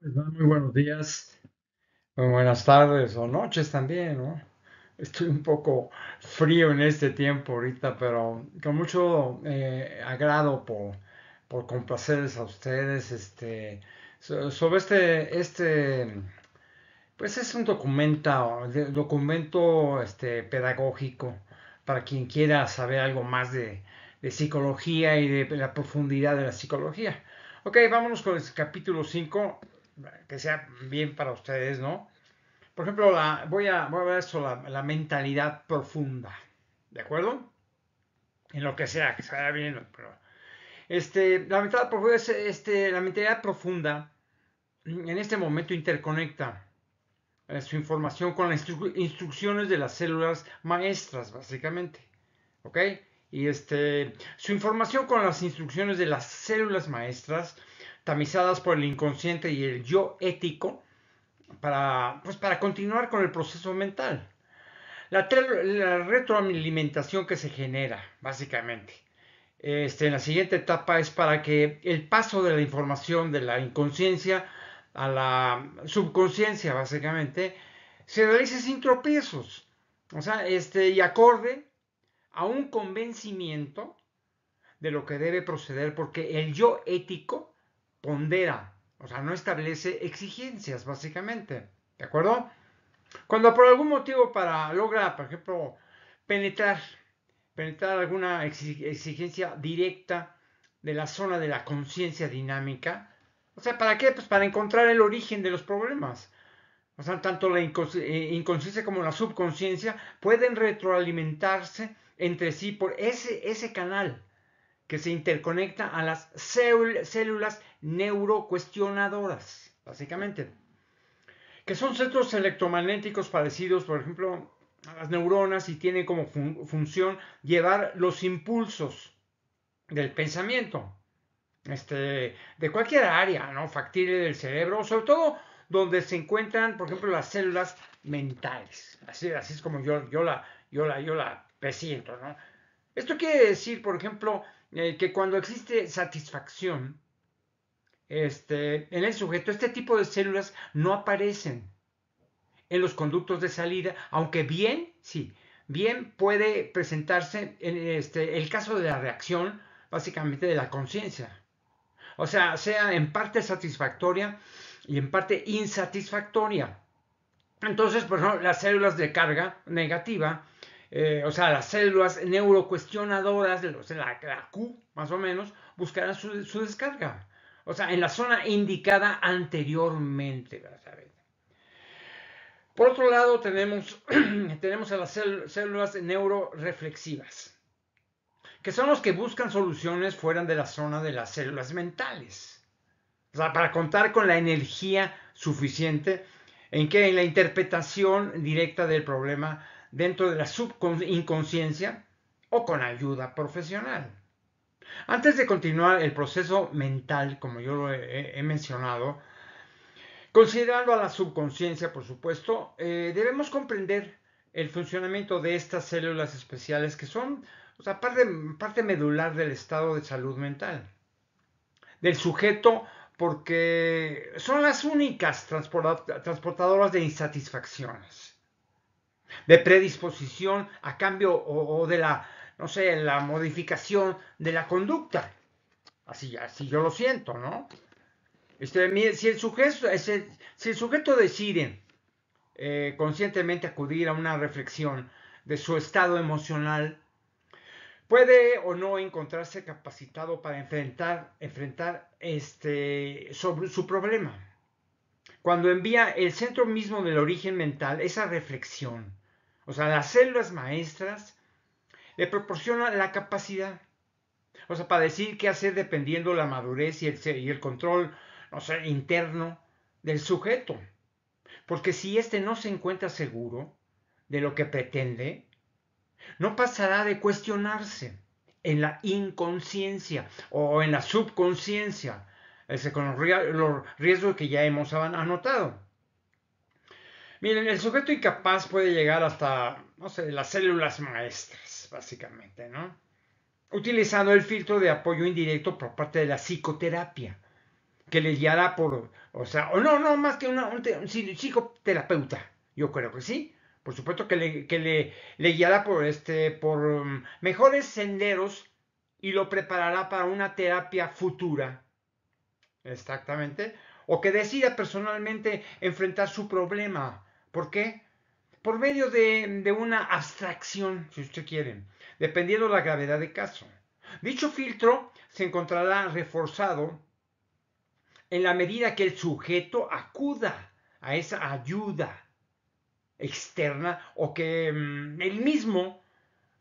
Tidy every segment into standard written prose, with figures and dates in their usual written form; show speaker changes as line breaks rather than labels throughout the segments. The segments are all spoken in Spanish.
Muy buenos días, muy buenas tardes o noches también, ¿no? Estoy un poco frío en este tiempo ahorita, pero con mucho agrado por complacerles a ustedes, sobre pues es un documento pedagógico para quien quiera saber algo más de psicología y de la profundidad de la psicología. Ok, vámonos con el capítulo 5 que sea bien para ustedes, ¿no? Por ejemplo, voy a ver sobre la mentalidad profunda, ¿de acuerdo? En lo que sea, que se vaya bien, pero la mentalidad profunda la mentalidad profunda en este momento interconecta su información con las instrucciones de las células maestras, básicamente. ¿Ok? Y su información con las instrucciones de las células maestras, tamizadas por el inconsciente y el yo ético, para continuar con el proceso mental. La retroalimentación que se genera, básicamente, en la siguiente etapa es para que el paso de la información de la inconsciencia a la subconsciencia, básicamente, se realice sin tropiezos. O sea, y acorde a un convencimiento de lo que debe proceder, porque el yo ético pondera, o sea, no establece exigencias, básicamente. ¿De acuerdo? Cuando por algún motivo logra, por ejemplo, penetrar, penetrar alguna exigencia directa de la zona de la conciencia dinámica, o sea, ¿para qué? Pues para encontrar el origen de los problemas. O sea, tanto la inconsciencia como la subconsciencia pueden retroalimentarse entre sí por ese canal que se interconecta a las células neurocuestionadoras, básicamente, que son centros electromagnéticos parecidos, por ejemplo, a las neuronas y tienen como función llevar los impulsos del pensamiento, de cualquier área, ¿no? Factible del cerebro, sobre todo donde se encuentran, por ejemplo, las células mentales. Así es como yo la presiento, ¿no? Esto quiere decir, por ejemplo, que cuando existe satisfacción, en el sujeto, este tipo de células no aparecen en los conductos de salida, aunque bien, sí, bien puede presentarse en el caso de la reacción, básicamente de la conciencia. O sea en parte satisfactoria y en parte insatisfactoria. Entonces, por ejemplo, las células de carga negativa, o sea, las células neurocuestionadoras, la Q más o menos, buscarán su descarga. O sea, en la zona indicada anteriormente. ¿Sabes? Por otro lado, tenemos a las células neuroreflexivas, que son los que buscan soluciones fuera de la zona de las células mentales. O sea, para contar con la energía suficiente en la interpretación directa del problema dentro de la subconsciencia o con ayuda profesional. Antes de continuar el proceso mental, como yo lo he mencionado, considerando a la subconsciencia, por supuesto, debemos comprender el funcionamiento de estas células especiales que son, o sea, parte medular del estado de salud mental del sujeto, porque son las únicas transportadoras de insatisfacciones, de predisposición a cambio o de la, no sé, la modificación de la conducta. Así yo lo siento, ¿no? Si el sujeto decide conscientemente acudir a una reflexión de su estado emocional, puede o no encontrarse capacitado para enfrentar sobre su problema. Cuando envía el centro mismo del origen mental, esa reflexión, o sea, las células maestras, le proporcionan la capacidad, o sea, para decir qué hacer dependiendo la madurez y el control, no sé, interno del sujeto. Porque si éste no se encuentra seguro de lo que pretende, no pasará de cuestionarse en la inconsciencia o en la subconsciencia, con los riesgos que ya hemos anotado. Miren, el sujeto incapaz puede llegar hasta, no sé, las células maestras, básicamente, ¿no? Utilizando el filtro de apoyo indirecto por parte de la psicoterapia, que le guiará O sea, o no, no, más que un psicoterapeuta, yo creo que sí. Por supuesto que le guiará por mejores senderos y lo preparará para una terapia futura. Exactamente. O que decida personalmente enfrentar su problema. ¿Por qué? Por medio de una abstracción, si usted quiere, dependiendo de la gravedad del caso. Dicho filtro se encontrará reforzado en la medida que el sujeto acuda a esa ayuda externa o que él mismo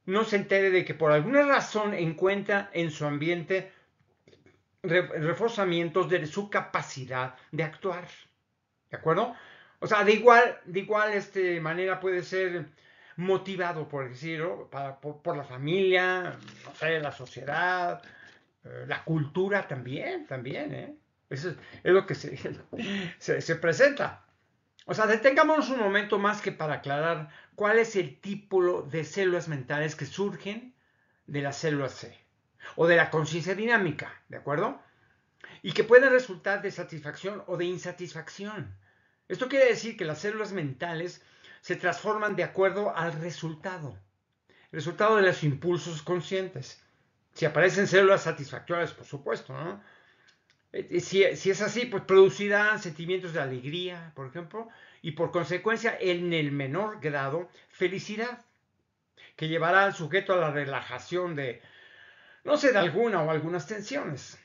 no se entere de que por alguna razón encuentra en su ambiente reforzamientos de su capacidad de actuar. ¿De acuerdo? O sea, de igual manera puede ser motivado, por decirlo, por la familia, no sé, la sociedad, la cultura también, ¿eh? Eso es lo que se presenta. O sea, detengámonos un momento más que para aclarar cuál es el tipo de células mentales que surgen de las células C o de la conciencia dinámica, ¿de acuerdo? Y que pueden resultar de satisfacción o de insatisfacción. Esto quiere decir que las células mentales se transforman de acuerdo al resultado de los impulsos conscientes. Si aparecen células satisfactorias, por supuesto, ¿no? Si es así, pues producirán sentimientos de alegría, por ejemplo, y por consecuencia, en el menor grado, felicidad, que llevará al sujeto a la relajación de, no sé, de alguna o algunas tensiones.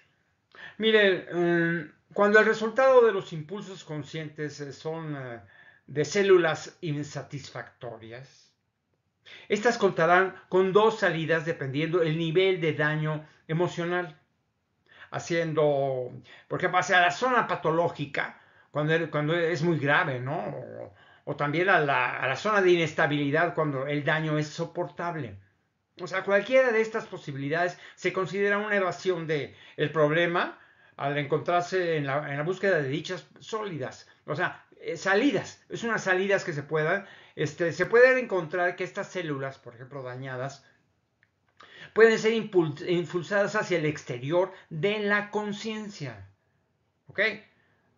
Miren, cuando el resultado de los impulsos conscientes son de células insatisfactorias, estas contarán con dos salidas dependiendo el nivel de daño emocional, haciendo, por ejemplo, hacia la zona patológica, cuando es muy grave, ¿no? O también a la zona de inestabilidad cuando el daño es soportable. O sea, cualquiera de estas posibilidades se considera una evasión del problema al encontrarse en la búsqueda de dichas sólidas. O sea, salidas. Es unas salidas que se pueden encontrar que estas células, por ejemplo, dañadas, pueden ser impulsadas hacia el exterior de la conciencia. ¿Ok?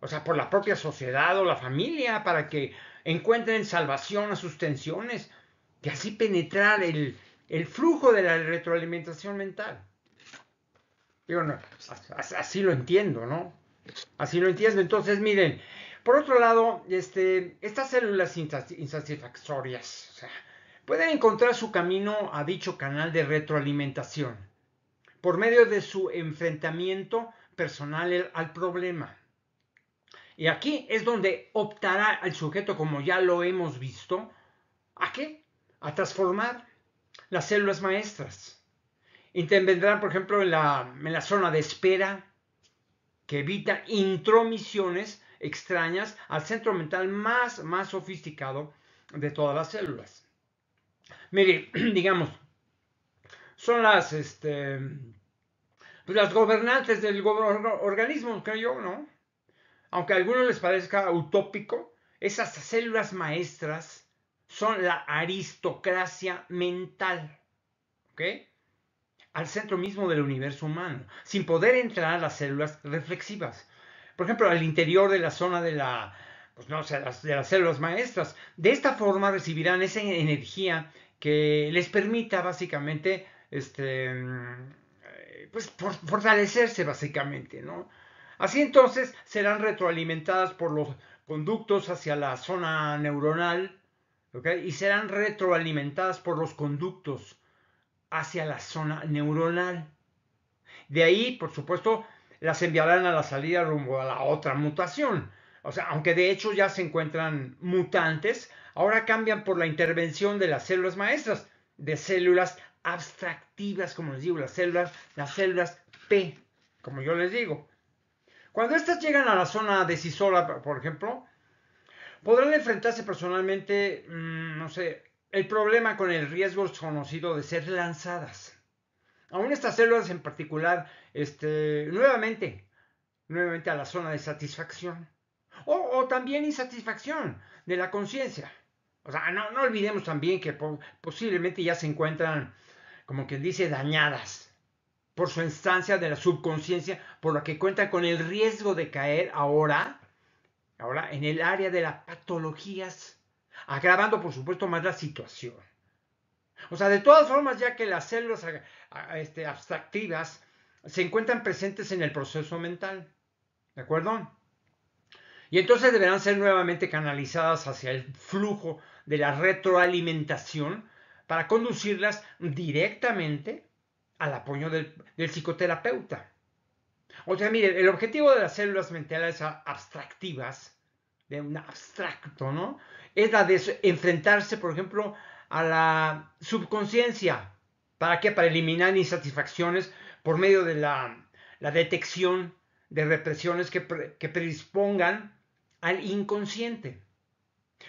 O sea, por la propia sociedad o la familia, para que encuentren salvación a sus tensiones, y así penetrar el flujo de la retroalimentación mental. Digo, no, así lo entiendo, ¿no? Así lo entiendo. Entonces, miren, por otro lado, estas células insatisfactorias, o sea, pueden encontrar su camino a dicho canal de retroalimentación por medio de su enfrentamiento personal al problema. Y aquí es donde optará el sujeto, como ya lo hemos visto, ¿a qué? A transformar las células maestras. Intervendrán, por ejemplo, en la zona de espera, que evita intromisiones extrañas al centro mental más sofisticado de todas las células. Mire, digamos, son las gobernantes del organismo, creo yo, ¿no? Aunque a algunos les parezca utópico, esas células maestras son la aristocracia mental, ¿ok? Al centro mismo del universo humano, sin poder entrar a las células reflexivas. Por ejemplo, al interior de la zona pues no sé, de las células maestras. De esta forma recibirán esa energía que les permita básicamente, pues fortalecerse básicamente, ¿no? Así entonces serán retroalimentadas por los conductos hacia la zona neuronal, ¿ok? Y serán retroalimentadas por los conductos hacia la zona neuronal. De ahí, por supuesto, las enviarán a la salida rumbo a la otra mutación. O sea, aunque de hecho ya se encuentran mutantes, ahora cambian por la intervención de las células maestras, de células abstractivas, como les digo, las células P, como yo les digo. Cuando estas llegan a la zona decisora, por ejemplo, podrán enfrentarse personalmente, no sé, el problema con el riesgo desconocido de ser lanzadas. Aún estas células en particular, nuevamente a la zona de satisfacción. O también insatisfacción de la conciencia. O sea, no olvidemos también que posiblemente ya se encuentran, como quien dice, dañadas por su instancia de la subconsciencia, por la que cuentan con el riesgo de caer ahora ahora en el área de las patologías, agravando por supuesto más la situación. O sea, de todas formas, ya que las células abstractivas se encuentran presentes en el proceso mental, ¿de acuerdo? Y entonces deberán ser nuevamente canalizadas hacia el flujo de la retroalimentación para conducirlas directamente al apoyo del psicoterapeuta. O sea, miren, el objetivo de las células mentales abstractivas, de un abstracto, ¿no? Es la de enfrentarse, por ejemplo, a la subconsciencia. ¿Para qué? Para eliminar insatisfacciones por medio de la detección de represiones que predispongan al inconsciente.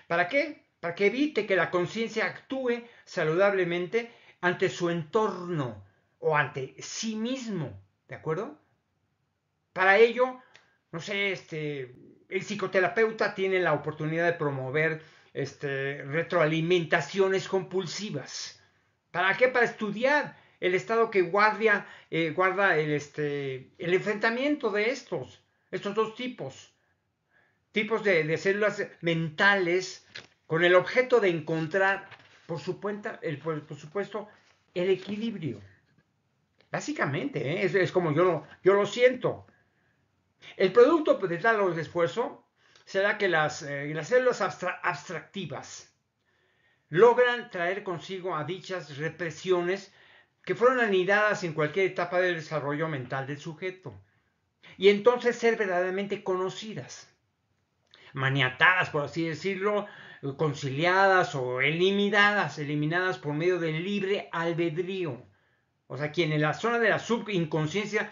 ¿Para qué? Para que evite que la conciencia actúe saludablemente ante su entorno o ante sí mismo. ¿De acuerdo? Para ello, no sé, el psicoterapeuta tiene la oportunidad de promover retroalimentaciones compulsivas. ¿Para qué? Para estudiar el estado que guarda el enfrentamiento de estos dos tipos de células mentales con el objeto de encontrar, por supuesto, el equilibrio. Básicamente, es como yo lo siento. El producto de tal esfuerzo será que las células abstractivas logran traer consigo a dichas represiones que fueron anidadas en cualquier etapa del desarrollo mental del sujeto y entonces ser verdaderamente conocidas, maniatadas, por así decirlo, conciliadas o eliminadas por medio del libre albedrío. O sea, quien en la zona de la subinconsciencia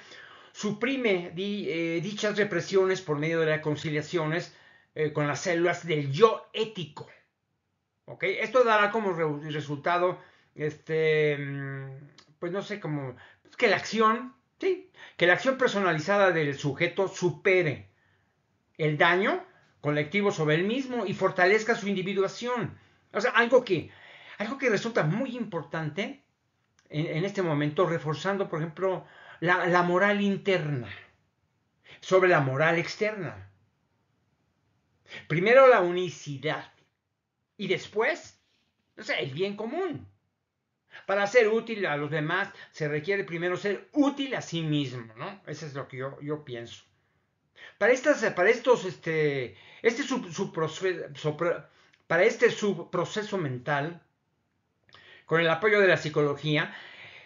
suprime dichas represiones por medio de las conciliaciones con las células del yo ético. ¿Okay? Esto dará como resultado, pues no sé, como que la acción, sí, que la acción personalizada del sujeto supere el daño colectivo sobre él mismo y fortalezca su individuación. O sea, algo que resulta muy importante en este momento, reforzando, por ejemplo, la moral interna sobre la moral externa. Primero la unicidad y después, no sé, el bien común. Para ser útil a los demás se requiere primero ser útil a sí mismo, ¿no? Eso es lo que yo pienso. Para este subproceso mental, con el apoyo de la psicología,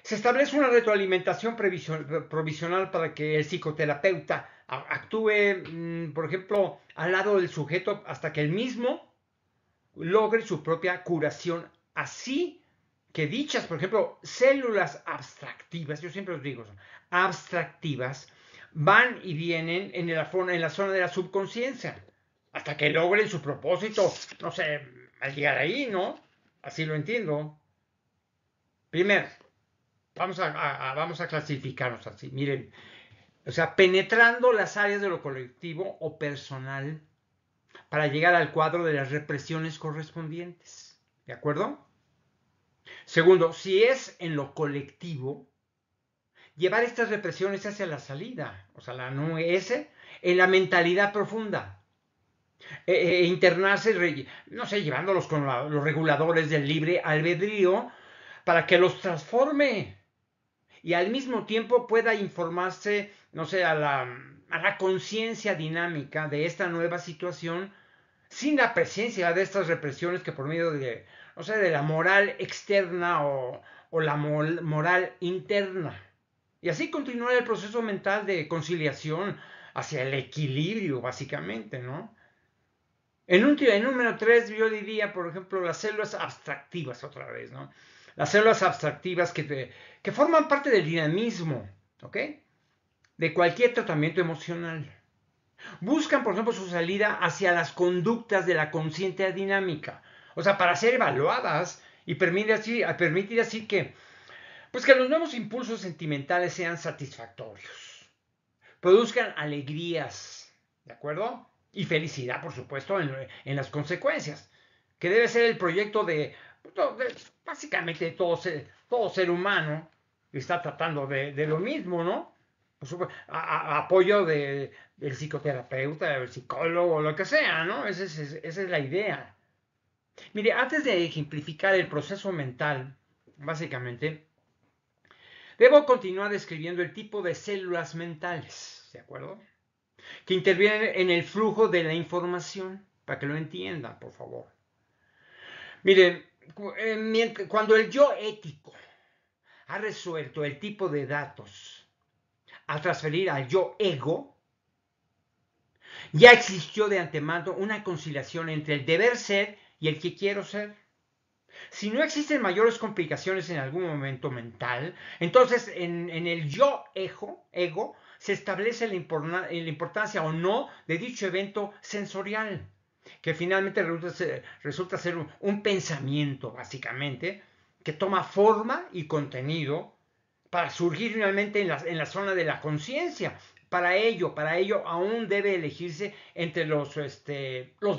se establece una retroalimentación provisional para que el psicoterapeuta actúe, por ejemplo, al lado del sujeto hasta que el mismo logre su propia curación. Así que dichas, por ejemplo, células abstractivas, yo siempre os digo, abstractivas, van y vienen en la zona de la subconsciencia hasta que logren su propósito, no sé, al llegar ahí, ¿no? Así lo entiendo. Primero, vamos a clasificarnos así. Miren, o sea, penetrando las áreas de lo colectivo o personal para llegar al cuadro de las represiones correspondientes. ¿De acuerdo? Segundo, si es en lo colectivo, llevar estas represiones hacia la salida, o sea, la no es en la mentalidad profunda. Internarse, no sé, llevándolos con los reguladores del libre albedrío para que los transforme y al mismo tiempo pueda informarse, no sé, a la conciencia dinámica de esta nueva situación sin la presencia de estas represiones que por medio de, no sé, de la moral externa o la moral interna. Y así continuar el proceso mental de conciliación hacia el equilibrio, básicamente, ¿no? En número 3 yo diría, por ejemplo, las células abstractivas otra vez, ¿no? Las células abstractivas que forman parte del dinamismo, ¿ok? De cualquier tratamiento emocional. Buscan, por ejemplo, su salida hacia las conductas de la conciencia dinámica. O sea, para ser evaluadas y permitir así pues que los nuevos impulsos sentimentales sean satisfactorios. Produzcan alegrías, ¿de acuerdo? Y felicidad, por supuesto, en las consecuencias, que debe ser el proyecto de básicamente todo ser humano que está tratando de lo mismo, ¿no? apoyo del psicoterapeuta, del psicólogo, lo que sea, ¿no? Esa es la idea. Mire, antes de ejemplificar el proceso mental, básicamente, debo continuar describiendo el tipo de células mentales, ¿de acuerdo? Que intervienen en el flujo de la información, para que lo entiendan, por favor. Miren, cuando el yo ético ha resuelto el tipo de datos a transferir al yo ego, ya existió de antemano una conciliación entre el deber ser y el que quiero ser. Si no existen mayores complicaciones en algún momento mental, entonces en el yo ego se establece la importancia o no de dicho evento sensorial, que finalmente resulta ser un pensamiento, básicamente, que toma forma y contenido para surgir finalmente en la zona de la conciencia. Para ello aún debe elegirse entre los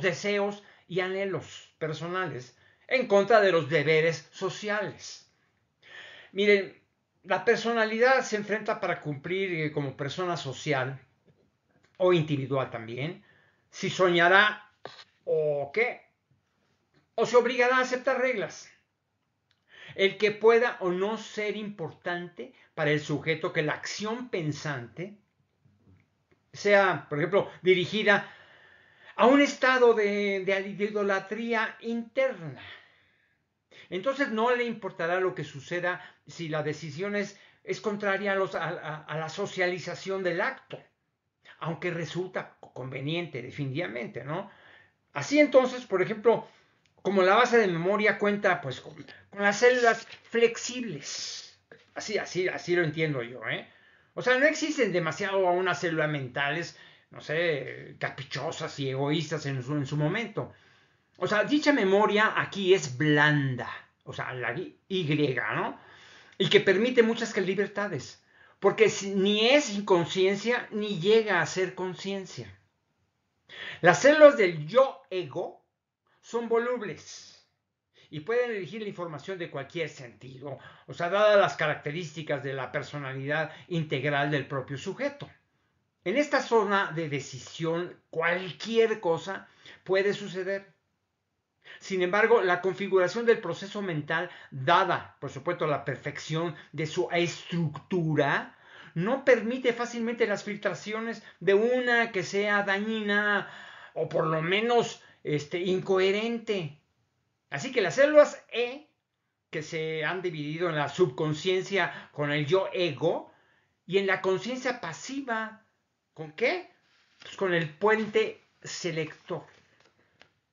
deseos y anhelos personales en contra de los deberes sociales. Miren, la personalidad se enfrenta para cumplir como persona social o individual también, si soñará o qué, o se obligará a aceptar reglas. El que pueda o no ser importante para el sujeto que la acción pensante sea, por ejemplo, dirigida a un estado de idolatría interna. Entonces no le importará lo que suceda si la decisión es contraria a la socialización del acto, aunque resulta conveniente definitivamente, ¿no? Así entonces, por ejemplo, como la base de memoria cuenta pues con las células flexibles. Así lo entiendo yo, ¿eh? O sea, no existen demasiado a unas células mentales, no sé, caprichosas y egoístas en su momento. O sea, dicha memoria aquí es blanda, o sea, la Y, ¿no? Y que permite muchas libertades, porque ni es inconsciencia ni llega a ser conciencia. Las células del yo ego son volubles y pueden elegir la información de cualquier sentido, o sea, dadas las características de la personalidad integral del propio sujeto. En esta zona de decisión, cualquier cosa puede suceder. Sin embargo, la configuración del proceso mental, dada, por supuesto, la perfección de su estructura, no permite fácilmente las filtraciones de una que sea dañina o por lo menos incoherente. Así que las células que se han dividido en la subconsciencia con el yo ego y en la conciencia pasiva, ¿con qué? Pues con el puente selector.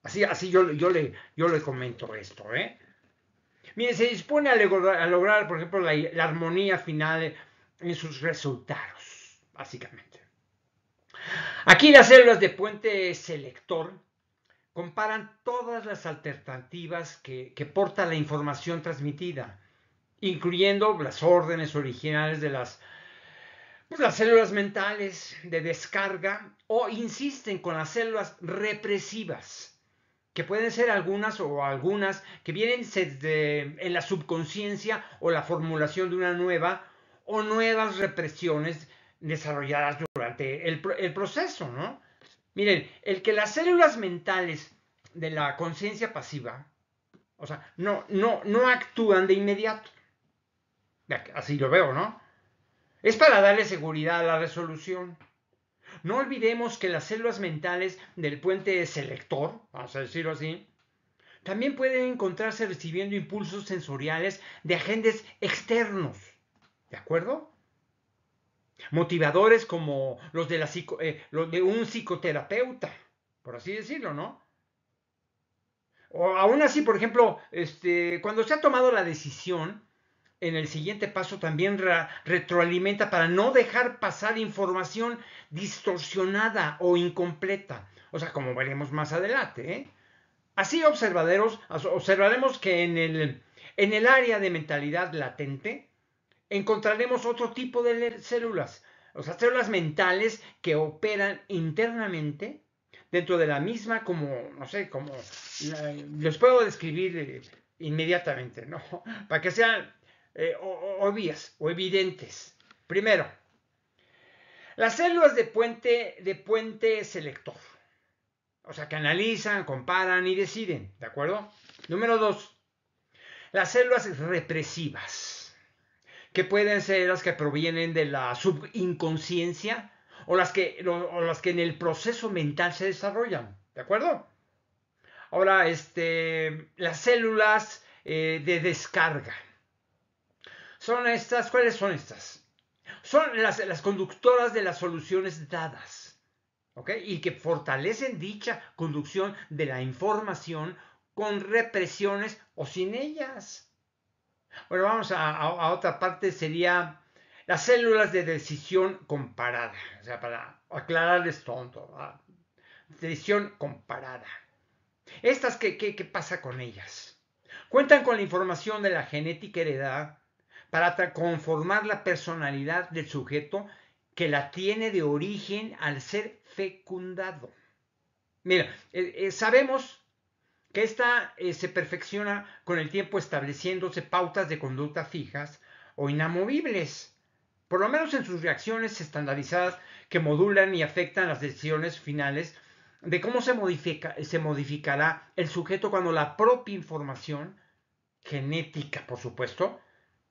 Así yo le comento esto, ¿eh? Mire, se dispone a lograr, por ejemplo, la armonía final en sus resultados, básicamente. Aquí las células de puente selector comparan todas las alternativas que porta la información transmitida, incluyendo las órdenes originales de las células mentales de descarga o insisten con las células represivas, que pueden ser algunas que vienen en la subconsciencia o la formulación de una nueva o nuevas represiones desarrolladas durante el proceso, ¿no? Miren, el que las células mentales de la conciencia pasiva, o sea, no actúan de inmediato. Así lo veo, ¿no? Es para darle seguridad a la resolución. No olvidemos que las células mentales del puente selector, vamos a decirlo así, también pueden encontrarse recibiendo impulsos sensoriales de agentes externos, ¿de acuerdo? Motivadores como los de un psicoterapeuta, por así decirlo, ¿no? O aún así, por ejemplo, cuando se ha tomado la decisión, en el siguiente paso también retroalimenta para no dejar pasar información distorsionada o incompleta. O sea, como veremos más adelante, ¿eh? Así observaremos que en el área de mentalidad latente encontraremos otro tipo de células, o sea, células mentales que operan internamente dentro de la misma como, no sé, como les puedo describir inmediatamente, ¿no? Para que sean obvias o evidentes. Primero, Las células de puente selector. O sea, que analizan, comparan y deciden. ¿De acuerdo? Número 2. Las células represivas, que pueden ser las que provienen de la subinconsciencia o las que en el proceso mental se desarrollan. ¿De acuerdo? Ahora, las células de descarga. Son estas, ¿cuáles son estas? Son las conductoras de las soluciones dadas, ¿ok? Y que fortalecen dicha conducción de la información con represiones o sin ellas. Bueno, vamos a otra parte, sería las células de decisión comparada, o sea, para aclararles tonto, decisión comparada. Estas, ¿qué pasa con ellas? Cuentan con la información de la genética heredada para conformar la personalidad del sujeto que la tiene de origen al ser fecundado. Mira, sabemos que esta se perfecciona con el tiempo estableciéndose pautas de conducta fijas o inamovibles, por lo menos en sus reacciones estandarizadas que modulan y afectan las decisiones finales de cómo se modificará el sujeto cuando la propia información, genética por supuesto,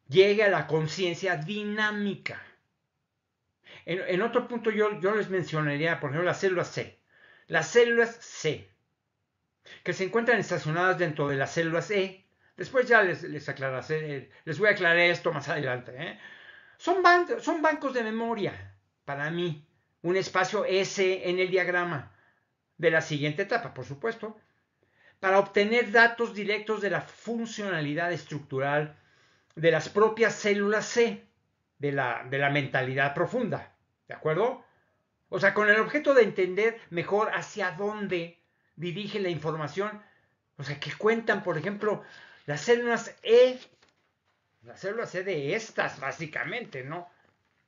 llegue a la conciencia dinámica. En otro punto yo les mencionaría, por ejemplo, las células C. Las células C, que se encuentran estacionadas dentro de las células E. Después ya les voy a aclarar esto más adelante. Son bancos de memoria, para mí. Un espacio S en el diagrama de la siguiente etapa, por supuesto, para obtener datos directos de la funcionalidad estructural de las propias células C, de la mentalidad profunda, ¿de acuerdo? O sea, con el objeto de entender mejor hacia dónde dirige la información, o sea, que cuentan, por ejemplo, las células E de estas, básicamente, ¿no?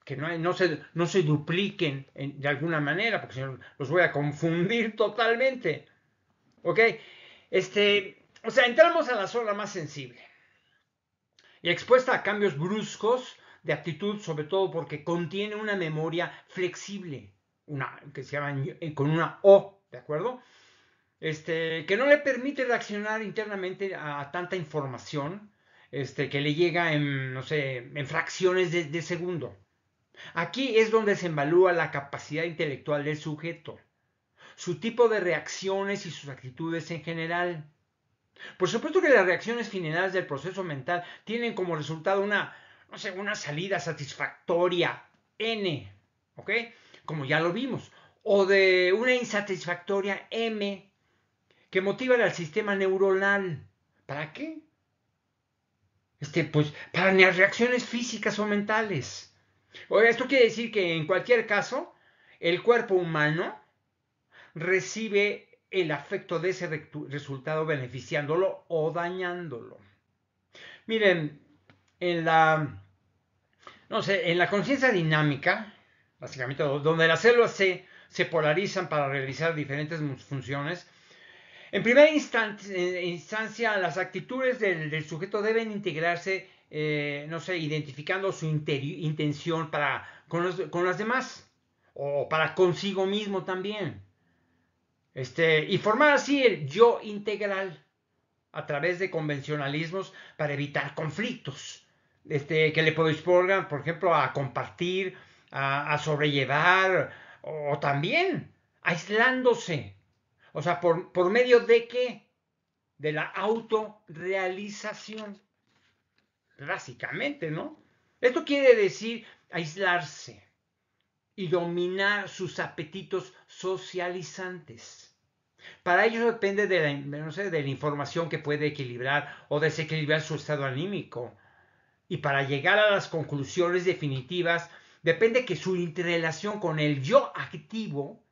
Que no se dupliquen de alguna manera, porque si no los voy a confundir totalmente. ¿Ok? O sea, entramos a la zona más sensible y expuesta a cambios bruscos de actitud, sobre todo porque contiene una memoria flexible, que se llama con una O, ¿de acuerdo? Que no le permite reaccionar internamente a tanta información que le llega en, no sé, en fracciones de segundo. Aquí es donde se evalúa la capacidad intelectual del sujeto, su tipo de reacciones y sus actitudes en general. Por supuesto que las reacciones finales del proceso mental tienen como resultado una salida satisfactoria N, ¿ok? Como ya lo vimos. O de una insatisfactoria M, que motivan al sistema neuronal. ¿Para qué? Pues para las reacciones físicas o mentales. Esto quiere decir que en cualquier caso, el cuerpo humano recibe el afecto de ese resultado beneficiándolo o dañándolo. Miren, en la, no sé, en la conciencia dinámica, básicamente donde las células se polarizan para realizar diferentes funciones, en primera instancia las actitudes del sujeto deben integrarse, no sé, identificando su intención con las demás o para consigo mismo también. Y formar así el yo integral a través de convencionalismos para evitar conflictos, que le predispongan, por ejemplo, a compartir, a sobrellevar o también aislándose. O sea, por medio de qué? De la autorrealización, básicamente, ¿no? Esto quiere decir aislarse y dominar sus apetitos socializantes. Para ello depende no sé, de la información que puede equilibrar o desequilibrar su estado anímico. Y para llegar a las conclusiones definitivas, depende que su interrelación con el yo activo,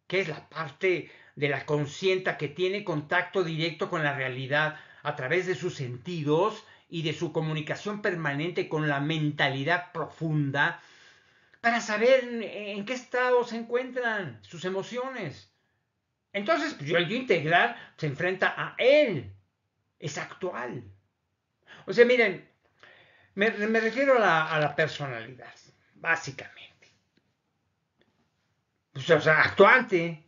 que es la parte de la consciente que tiene contacto directo con la realidad a través de sus sentidos y de su comunicación permanente con la mentalidad profunda, para saber en qué estado se encuentran sus emociones. Entonces, pues, el yo integral se enfrenta a él. Es actual. O sea, miren, me refiero a la personalidad, básicamente. Pues, o sea, actuante.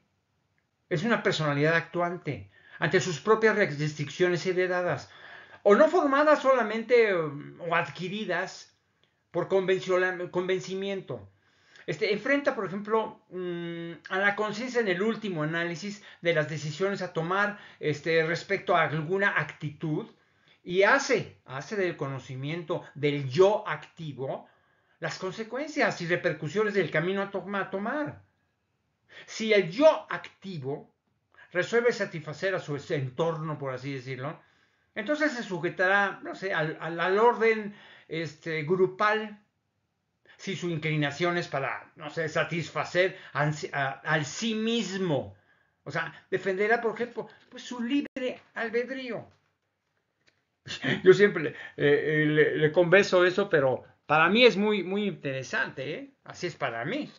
Es una personalidad actuante ante sus propias restricciones heredadas o no formadas solamente o adquiridas por convencimiento. Enfrenta, por ejemplo, a la conciencia en el último análisis de las decisiones a tomar respecto a alguna actitud y hace del conocimiento del yo activo las consecuencias y repercusiones del camino a tomar. Si el yo activo resuelve satisfacer a su entorno, por así decirlo, entonces se sujetará, no sé, al orden grupal. Si su inclinación es para, no sé, satisfacer al sí mismo. O sea, defenderá, por ejemplo, pues su libre albedrío. Yo siempre le converso eso, pero para mí es muy, muy interesante, ¿eh? Así es para mí.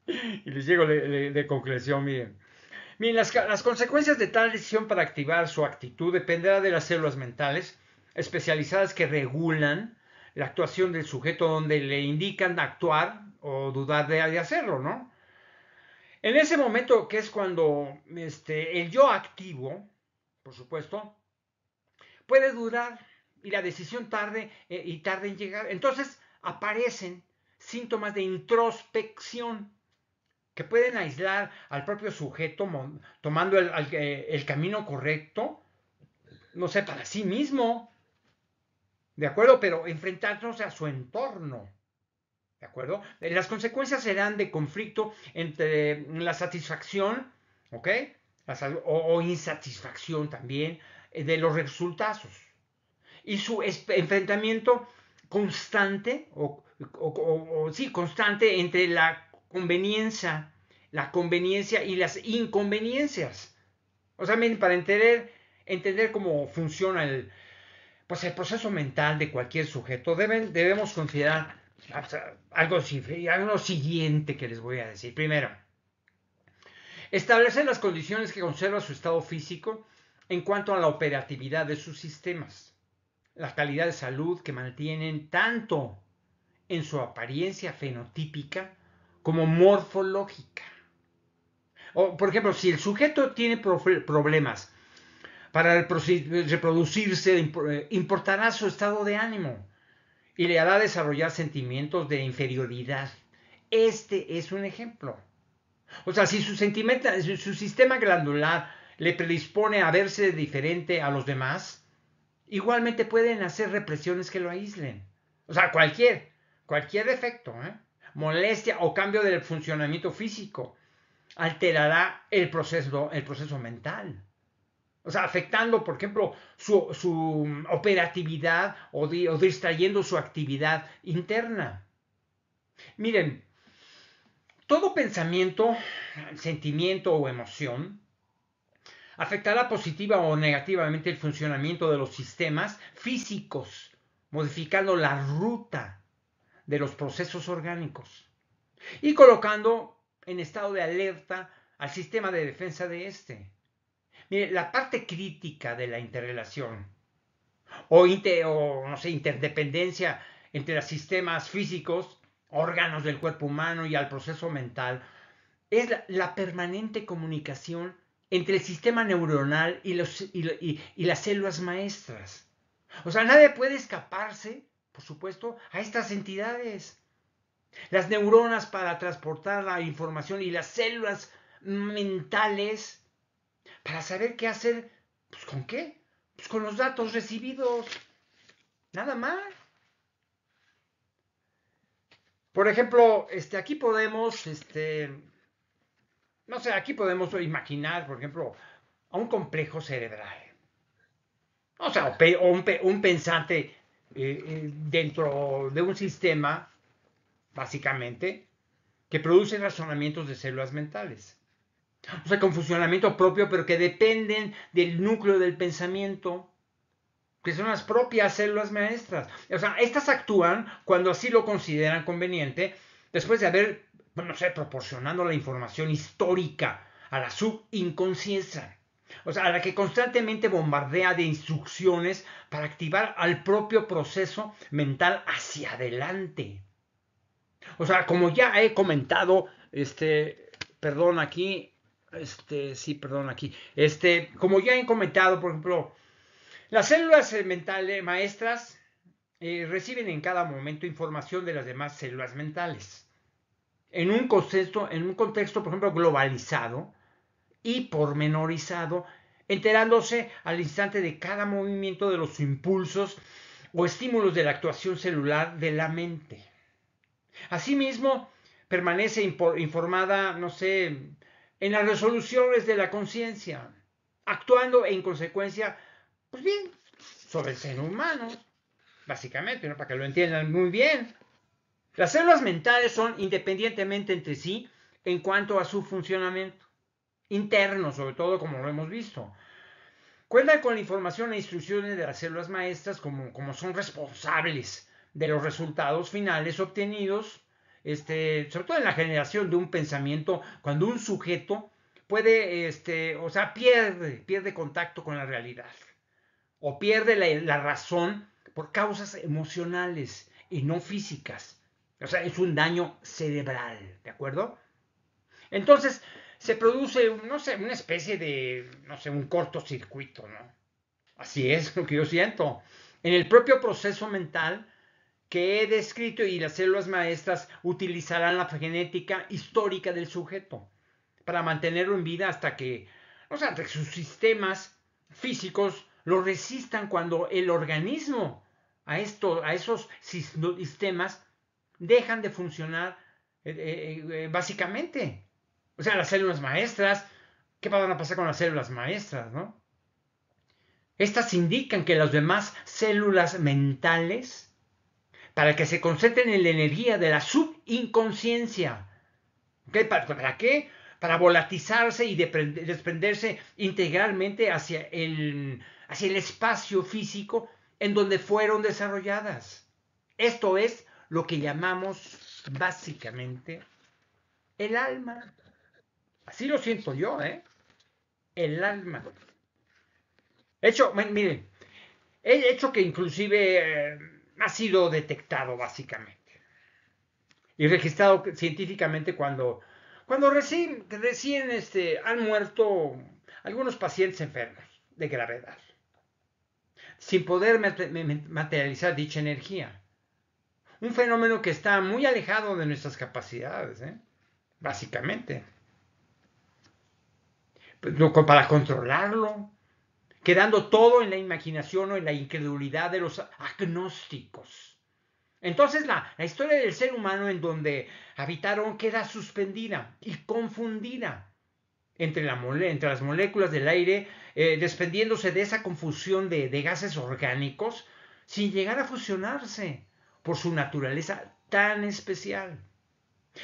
Y les llego de conclusión, miren. Miren, las consecuencias de tal decisión para activar su actitud dependerá de las células mentales especializadas que regulan la actuación del sujeto, donde le indican actuar o dudar de hacerlo, ¿no? En ese momento, que es cuando el yo activo, por supuesto, puede durar y la decisión tarde en llegar. Entonces aparecen síntomas de introspección que pueden aislar al propio sujeto tomando el camino correcto, no sé, para sí mismo, ¿de acuerdo? Pero enfrentándose a su entorno, ¿de acuerdo? Las consecuencias serán de conflicto entre la satisfacción, ¿ok? O insatisfacción también de los resultados y su enfrentamiento constante sí, constante entre la conveniencia y las inconveniencias. O sea, para entender cómo funciona pues el proceso mental de cualquier sujeto, debemos considerar algo siguiente que les voy a decir. Primero, establecer las condiciones que conserva su estado físico en cuanto a la operatividad de sus sistemas, la calidad de salud que mantienen tanto en su apariencia fenotípica como morfológica. O, por ejemplo, si el sujeto tiene problemas para reproducirse, importará su estado de ánimo y le hará desarrollar sentimientos de inferioridad. Este es un ejemplo. O sea, si su sistema glandular le predispone a verse diferente a los demás, igualmente pueden hacer represiones que lo aíslen. O sea, cualquier defecto, molestia o cambio del funcionamiento físico alterará el proceso mental. O sea, afectando, por ejemplo, su operatividad o distrayendo su actividad interna. Miren, todo pensamiento, sentimiento o emoción afectará positiva o negativamente el funcionamiento de los sistemas físicos, modificando la ruta de los procesos orgánicos y colocando en estado de alerta al sistema de defensa de este. Mire, la parte crítica de la interrelación o no sé, interdependencia entre los sistemas físicos, órganos del cuerpo humano y al proceso mental, es la permanente comunicación entre el sistema neuronal y las células maestras. O sea, nadie puede escaparse, por supuesto, a estas entidades. Las neuronas para transportar la información y las células mentales para saber qué hacer, pues ¿con qué? Pues con los datos recibidos, nada más. Por ejemplo, aquí podemos, no sé, aquí podemos imaginar, por ejemplo, a un complejo cerebral. O sea, un pensante dentro de un sistema, básicamente, que produce razonamientos de células mentales. O sea, con funcionamiento propio, pero que dependen del núcleo del pensamiento, que son las propias células maestras. O sea, estas actúan cuando así lo consideran conveniente, después de haber, no sé, proporcionando la información histórica a la subinconsciencia. O sea, a la que constantemente bombardea de instrucciones para activar al propio proceso mental hacia adelante. O sea, como ya he comentado, perdón aquí, sí, perdón aquí, como ya he comentado, por ejemplo, las células mentales maestras reciben en cada momento información de las demás células mentales. En un contexto, por ejemplo, globalizado y pormenorizado, enterándose al instante de cada movimiento de los impulsos o estímulos de la actuación celular de la mente. Asimismo, permanece informada, no sé, en las resoluciones de la conciencia, actuando en consecuencia, pues bien, sobre el ser humano, básicamente, ¿no? Para que lo entiendan muy bien. Las células mentales son independientemente entre sí en cuanto a su funcionamiento interno, sobre todo como lo hemos visto. Cuentan con la información e instrucciones de las células maestras como son responsables de los resultados finales obtenidos, sobre todo en la generación de un pensamiento, cuando un sujeto puede, pierde contacto con la realidad o pierde la razón por causas emocionales y no físicas. O sea, es un daño cerebral, ¿de acuerdo? Entonces, se produce, no sé, una especie de, no sé, un cortocircuito, ¿no? Así es lo que yo siento. En el propio proceso mental que he descrito y las células maestras utilizarán la genética histórica del sujeto para mantenerlo en vida hasta que, o sea, hasta que sus sistemas físicos lo resistan cuando el organismo a esos sistemas dejan de funcionar básicamente. O sea, las células maestras, ¿qué van a pasar con las células maestras, no? Estas indican que las demás células mentales, para que se concentren en la energía de la subinconsciencia, ¿okay? ¿Para qué? Para volatizarse y desprenderse integralmente hacia el espacio físico en donde fueron desarrolladas. Esto es lo que llamamos básicamente el alma. Así lo siento yo, ¿eh? El alma. Miren, el hecho que inclusive ha sido detectado básicamente y registrado científicamente cuando recién han muerto algunos pacientes enfermos de gravedad, sin poder materializar dicha energía. Un fenómeno que está muy alejado de nuestras capacidades, básicamente. Para controlarlo, quedando todo en la imaginación o en la incredulidad de los agnósticos. Entonces la historia del ser humano en donde habitaron queda suspendida y confundida entre las moléculas del aire, desprendiéndose de esa confusión de gases orgánicos sin llegar a fusionarse por su naturaleza tan especial.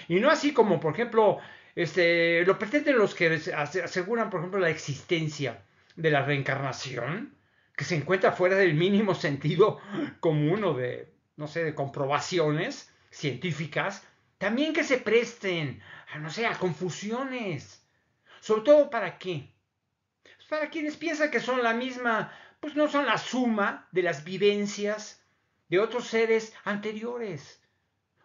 Y no así como, por ejemplo, lo pretenden los que aseguran, por ejemplo, la existencia de la reencarnación, que se encuentra fuera del mínimo sentido común o de, no sé, de comprobaciones científicas, también que se presten a, no sé, a confusiones. Sobre todo, ¿para qué? Pues para quienes piensan que son la misma, pues no son la suma de las vivencias de otros seres anteriores.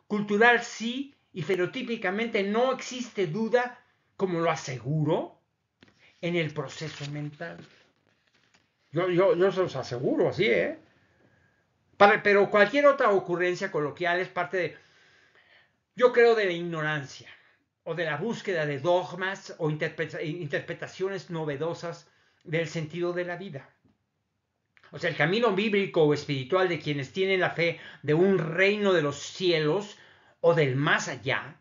Cultural sí, y fenotípicamente no existe duda, como lo aseguro, en el proceso mental. Yo se los aseguro, así, ¿eh? Pero cualquier otra ocurrencia coloquial es parte de, yo creo, de la ignorancia o de la búsqueda de dogmas o interpretaciones novedosas del sentido de la vida. O sea, el camino bíblico o espiritual de quienes tienen la fe de un reino de los cielos o del más allá,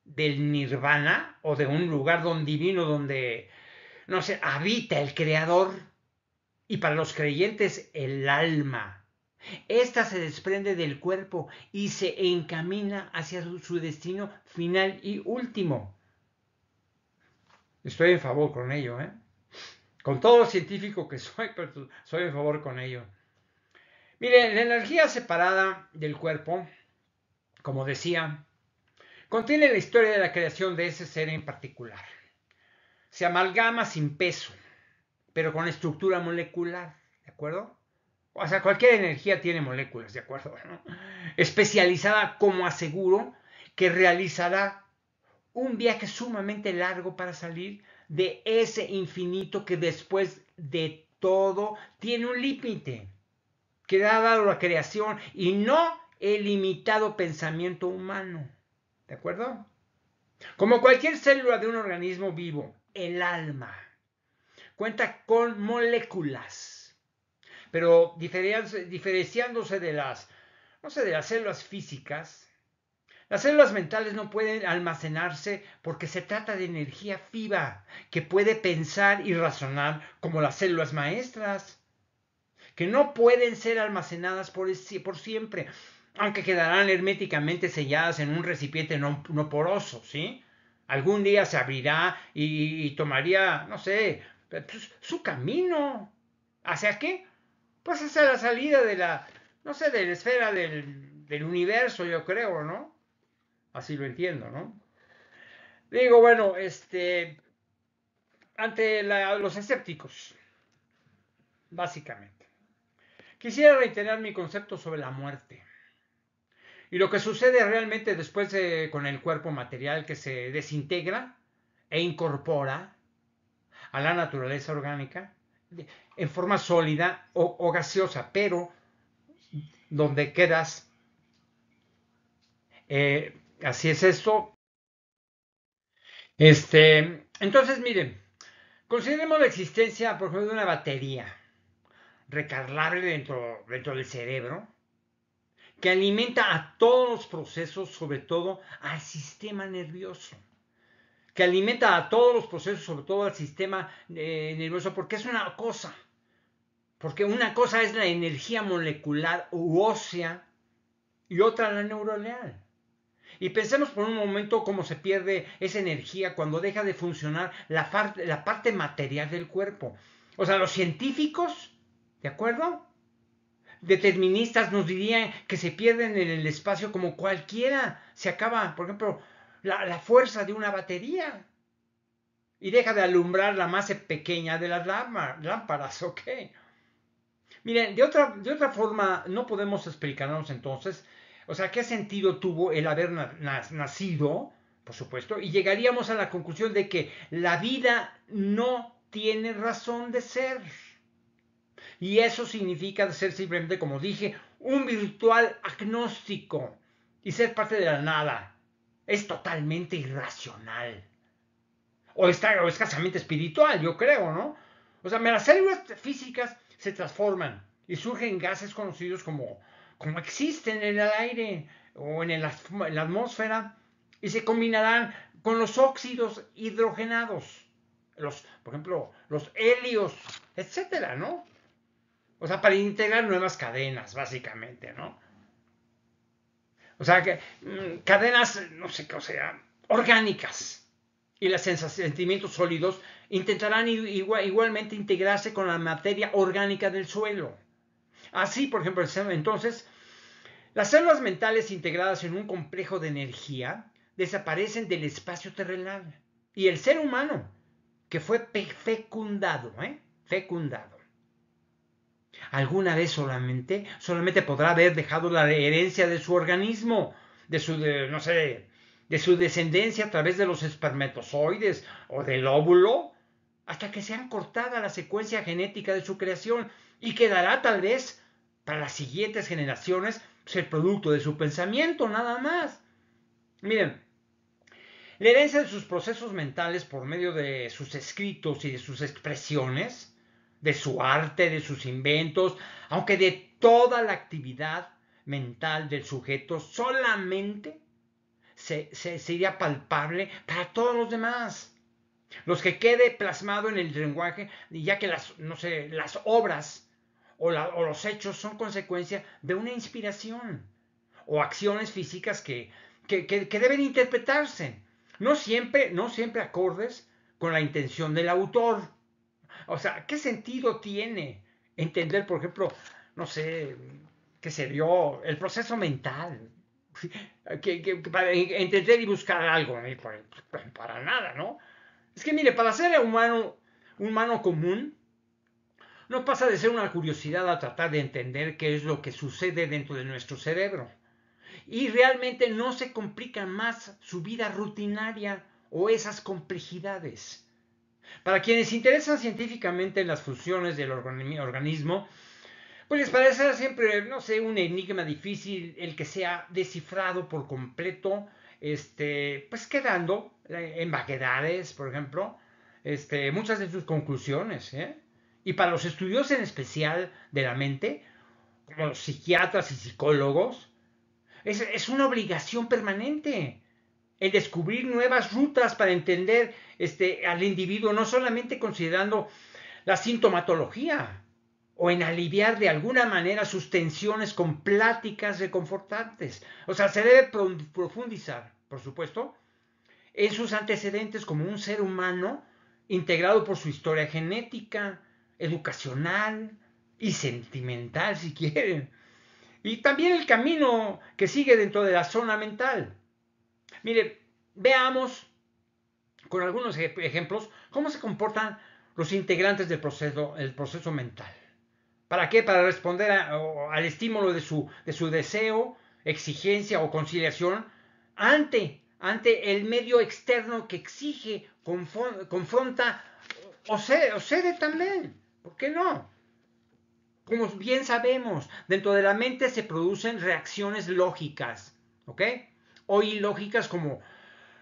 del nirvana o de un lugar divino donde, no sé, habita el creador. Y para los creyentes, el alma. Esta se desprende del cuerpo y se encamina hacia su destino final y último. Estoy en favor con ello, ¿eh? Con todo científico que soy, pero soy en favor con ello. Miren, la energía separada del cuerpo, como decía, contiene la historia de la creación de ese ser en particular. Se amalgama sin peso, pero con estructura molecular, ¿de acuerdo? O sea, cualquier energía tiene moléculas, ¿de acuerdo? ¿No? Especializada, como aseguro, que realizará un viaje sumamente largo para salir de ese infinito que después de todo tiene un límite que ha dado la creación y no el limitado pensamiento humano. ¿De acuerdo? Como cualquier célula de un organismo vivo, el alma cuenta con moléculas, pero diferenciándose de las, no sé, de las células físicas. Las células mentales no pueden almacenarse porque se trata de energía viva que puede pensar y razonar como las células maestras, que no pueden ser almacenadas por siempre, aunque quedarán herméticamente selladas en un recipiente no poroso, ¿sí? Algún día se abrirá y tomaría, no sé, pues, su camino. ¿Hacia qué? Pues hacia la salida de la, no sé, de la esfera del universo, yo creo, ¿no? Así lo entiendo, ¿no? Digo, bueno, ante los escépticos, básicamente. Quisiera reiterar mi concepto sobre la muerte y lo que sucede realmente después con el cuerpo material que se desintegra e incorpora a la naturaleza orgánica en forma sólida o gaseosa, pero donde quedas, así es esto. Entonces, miren, consideremos la existencia, por ejemplo, de una batería recargable dentro del cerebro, que alimenta a todos los procesos, sobre todo al sistema nervioso, que alimenta a todos los procesos, sobre todo al sistema nervioso, porque es una cosa, porque una cosa es la energía molecular u ósea y otra la neuronal. Y pensemos por un momento cómo se pierde esa energía cuando deja de funcionar la parte material del cuerpo. O sea, los científicos, ¿de acuerdo? Deterministas nos dirían que se pierden en el espacio como cualquiera. Se acaba, por ejemplo, la fuerza de una batería y deja de alumbrar la masa pequeña de las lámparas, ¿ok? Miren, de otra forma no podemos explicarnos entonces, o sea, qué sentido tuvo el haber nacido, por supuesto, y llegaríamos a la conclusión de que la vida no tiene razón de ser. Y eso significa ser simplemente, como dije, un virtual agnóstico y ser parte de la nada. Es totalmente irracional. O escasamente espiritual, yo creo, ¿no? O sea, las células físicas se transforman y surgen gases conocidos como existen en el aire o en la atmósfera y se combinarán con los óxidos hidrogenados, por ejemplo, los helios, etcétera, ¿no? O sea, para integrar nuevas cadenas, básicamente, ¿no? O sea, cadenas, no sé qué, o sea, orgánicas. Y los sentimientos sólidos intentarán igualmente integrarse con la materia orgánica del suelo. Así, por ejemplo, entonces, las células mentales integradas en un complejo de energía desaparecen del espacio terrenal. Y el ser humano, que fue fecundado, fecundado, alguna vez solamente podrá haber dejado la herencia de su organismo, no sé, de su descendencia a través de los espermatozoides o del óvulo, hasta que sean cortada la secuencia genética de su creación y quedará tal vez para las siguientes generaciones el producto de su pensamiento, nada más. Miren, la herencia de sus procesos mentales por medio de sus escritos y de sus expresiones, de su arte, de sus inventos, aunque de toda la actividad mental del sujeto, solamente sería palpable para todos los demás. Los que quede plasmado en el lenguaje, ya que no sé, las obras o los hechos son consecuencia de una inspiración o acciones físicas que deben interpretarse, no siempre acordes con la intención del autor. O sea, ¿qué sentido tiene entender, por ejemplo, no sé, qué se dio, el proceso mental? Para entender y buscar algo, para nada, ¿no? Es que mire, para ser humano común, no pasa de ser una curiosidad a tratar de entender qué es lo que sucede dentro de nuestro cerebro. y realmente no se complica más su vida rutinaria o esas complejidades. Para quienes se interesan científicamente en las funciones del organismo, pues les parecerá siempre, no sé, un enigma difícil el que sea descifrado por completo, pues quedando en vaguedades, por ejemplo, muchas de sus conclusiones, ¿eh? Y para los estudios en especial de la mente, como los psiquiatras y psicólogos, es una obligación permanente el descubrir nuevas rutas para entender al individuo, no solamente considerando la sintomatología o en aliviar de alguna manera sus tensiones con pláticas reconfortantes. O sea, se debe profundizar, por supuesto, en sus antecedentes como un ser humano integrado por su historia genética, educacional y sentimental, si quieren. Y también el camino que sigue dentro de la zona mental. Mire, veamos con algunos ejemplos cómo se comportan los integrantes del proceso mental. ¿Para qué? Para responder al estímulo de su deseo, exigencia o conciliación ante el medio externo que exige, confronta o cede también. ¿Por qué no? Como bien sabemos, dentro de la mente se producen reacciones lógicas, ¿ok? O ilógicas como,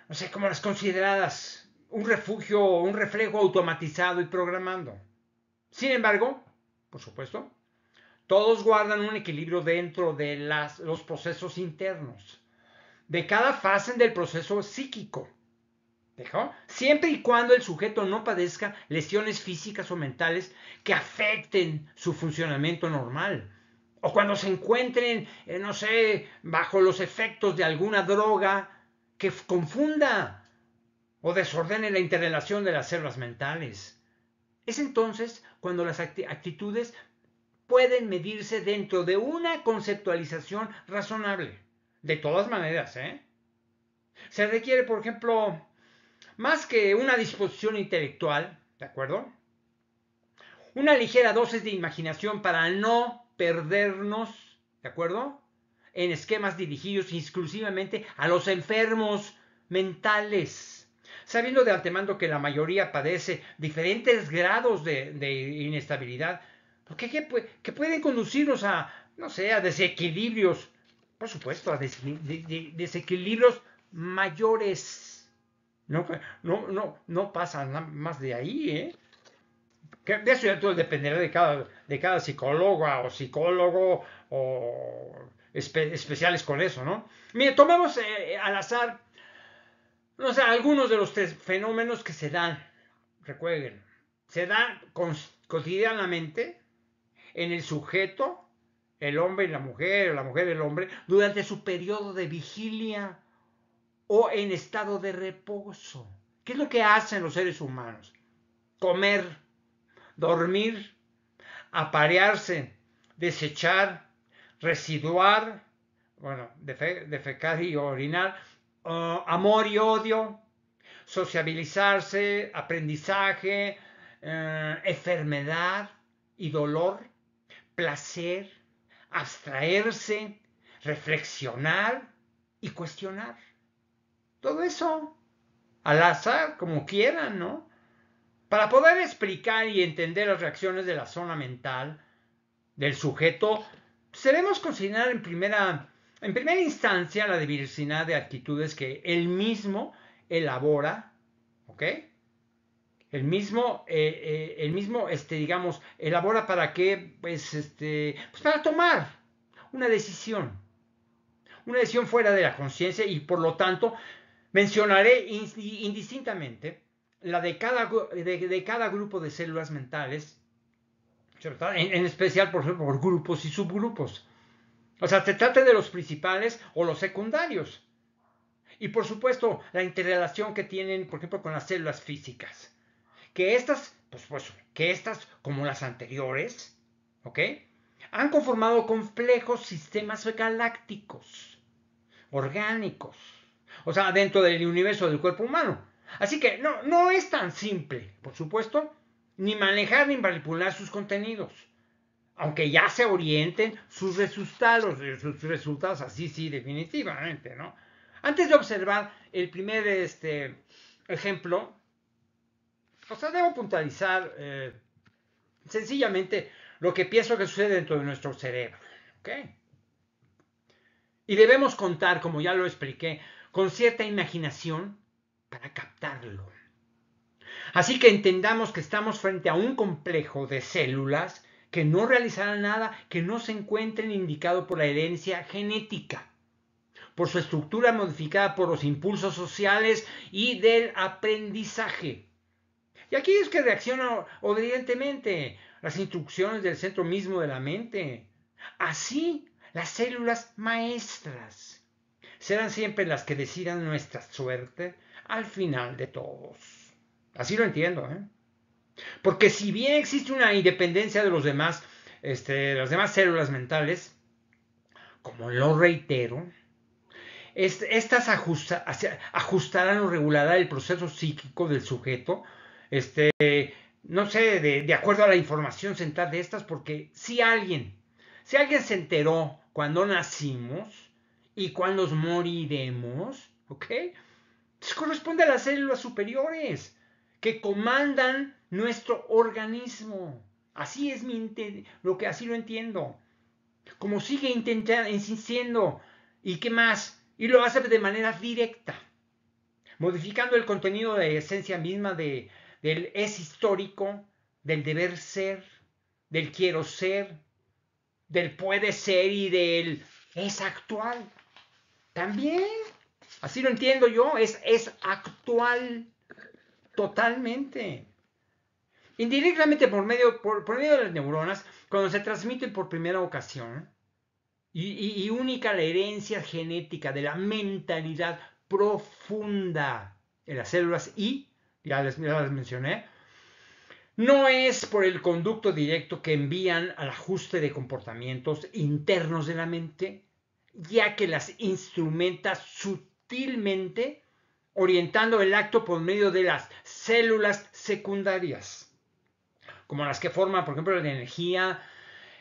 no sé, como las consideradas un refugio o un reflejo automatizado y programando. Sin embargo, por supuesto, todos guardan un equilibrio dentro de los procesos internos, de cada fase del proceso psíquico. ¿Dejó? Siempre y cuando el sujeto no padezca lesiones físicas o mentales que afecten su funcionamiento normal. O cuando se encuentren, no sé, bajo los efectos de alguna droga que confunda o desordene la interrelación de las células mentales. Es entonces cuando las actitudes pueden medirse dentro de una conceptualización razonable. De todas maneras, se requiere, por ejemplo, más que una disposición intelectual, ¿de acuerdo? Una ligera dosis de imaginación para no perdernos, ¿de acuerdo? En esquemas dirigidos exclusivamente a los enfermos mentales, sabiendo de antemano que la mayoría padece diferentes grados de inestabilidad, porque que pueden conducirnos a, no sé, a desequilibrios, por supuesto, a desequilibrios mayores. No pasa nada más de ahí, ¿eh? Que de eso ya todo dependerá de cada psicóloga o psicólogo o especiales con eso, ¿no? Mire, tomemos al azar, no sé, algunos de los tres fenómenos que se dan, recuerden, se dan cotidianamente en el sujeto, el hombre y la mujer, o la mujer y el hombre, durante su periodo de vigilia o en estado de reposo. ¿Qué es lo que hacen los seres humanos? Comer, dormir, aparearse, desechar, residuar, bueno, defecar y orinar, amor y odio, sociabilizarse, aprendizaje, enfermedad y dolor, placer, abstraerse, reflexionar y cuestionar. Todo eso al azar, como quieran, ¿no? Para poder explicar y entender las reacciones de la zona mental del sujeto, debemos considerar en primera instancia la diversidad de actitudes que él mismo elabora, ¿ok? Digamos, elabora para qué, pues para tomar una decisión fuera de la conciencia y por lo tanto mencionaré indistintamente la de cada grupo de células mentales, en especial, por ejemplo, por grupos y subgrupos. O sea, se trata de los principales o los secundarios. Y por supuesto, la interrelación que tienen, por ejemplo, con las células físicas. Que estas, como las anteriores, ¿ok? Han conformado complejos sistemas galácticos, orgánicos, o sea, dentro del universo del cuerpo humano. Así que no es tan simple, por supuesto, ni manejar ni manipular sus contenidos. aunque ya se orienten sus resultados, así sí, definitivamente, ¿no? Antes de observar el primer ejemplo, o sea, debo puntualizar sencillamente lo que pienso que sucede dentro de nuestro cerebro, ¿ok? Y debemos contar, como ya lo expliqué, con cierta imaginación para captarlo. Así que entendamos que estamos frente a un complejo de células que no realizarán nada que no se encuentren indicado por la herencia genética, por su estructura modificada por los impulsos sociales y del aprendizaje. Y aquí es que reacciona obedientemente las instrucciones del centro mismo de la mente. Así, las células maestras serán siempre las que decidan nuestra suerte al final de todos. Así lo entiendo, ¿eh? Porque si bien existe una independencia de las demás células mentales, como lo reitero, estas ajustarán o regularán el proceso psíquico del sujeto, no sé, de acuerdo a la información central de estas, porque si alguien se enteró cuando nacimos y cuando moriremos, ¿ok? Entonces corresponde a las células superiores que comandan nuestro organismo. Así es así lo entiendo. Como sigue insistiendo, ¿y qué más? Y lo hace de manera directa, modificando el contenido de la esencia misma del es histórico, del deber ser, del quiero ser, del puede ser y del es actual. También, así lo entiendo yo, es actual totalmente. Indirectamente por medio de las neuronas, cuando se transmiten por primera ocasión, y única la herencia genética de la mentalidad profunda en las células y, ya les mencioné, no es por el conducto directo que envían al ajuste de comportamientos internos de la mente, ya que las instrumenta sutilmente orientando el acto por medio de las células secundarias, como las que forman, por ejemplo, la energía,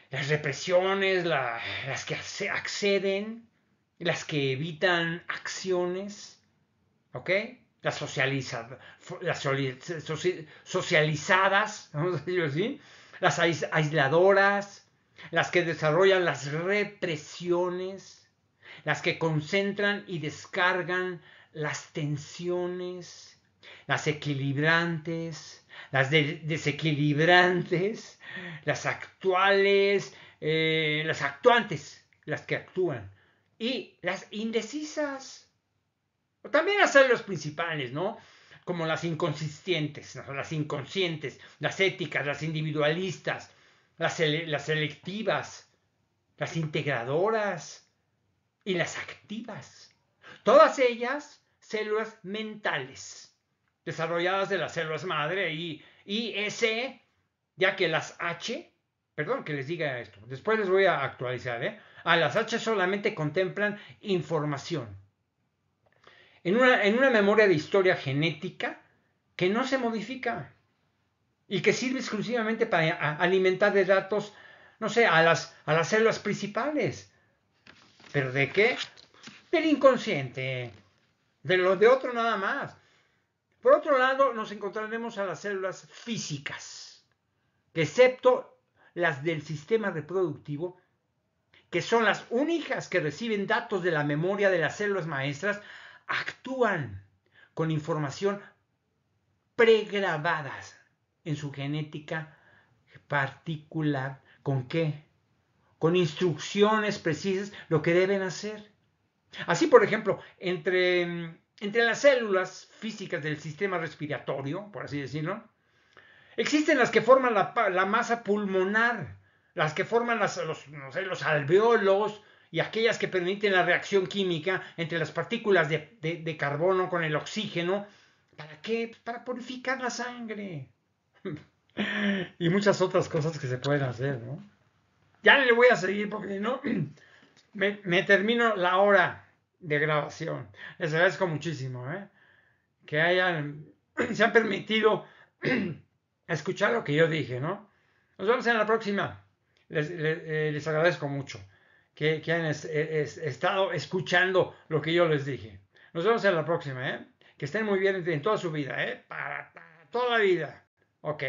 las represiones, las que acceden, las que evitan acciones, ¿ok? Las, socializadas, vamos a decirlo así, las aisladoras, las que desarrollan las represiones, las que concentran y descargan las tensiones, las equilibrantes, las desequilibrantes, las actuales, las actuantes, las que actúan, y las indecisas. O también las células principales, ¿no? Como las inconsistentes, ¿no? Las inconscientes, las éticas, las individualistas, las selectivas, las integradoras y las activas. Todas ellas células mentales, desarrolladas de las células madre y ese, ya que las H, perdón que les diga esto, después les voy a actualizar, ¿eh? Las H solamente contemplan información. En una memoria de historia genética que no se modifica y que sirve exclusivamente para alimentar de datos, no sé, a las células principales. ¿Pero de qué? Del inconsciente. De lo de otro nada más. Por otro lado, nos encontraremos a las células físicas, excepto las del sistema reproductivo, que son las únicas que reciben datos de la memoria de las células maestras, actúan con información pregrabadas en su genética particular. ¿Con qué? Con instrucciones precisas lo que deben hacer. Así, por ejemplo, entre las células físicas del sistema respiratorio, por así decirlo, existen las que forman la masa pulmonar, las que forman los alveolos y aquellas que permiten la reacción química entre las partículas de carbono con el oxígeno. ¿Para qué? Para purificar la sangre. Y muchas otras cosas que se pueden hacer, ¿no? Ya le voy a seguir porque no me termino la hora de grabación. Les agradezco muchísimo, ¿eh? Que se han permitido escuchar lo que yo dije, ¿no? Nos vemos en la próxima. les agradezco mucho que han estado escuchando lo que yo les dije. Nos vemos en la próxima, ¿eh? Que estén muy bien en toda su vida, ¿eh? Para toda la vida. Ok.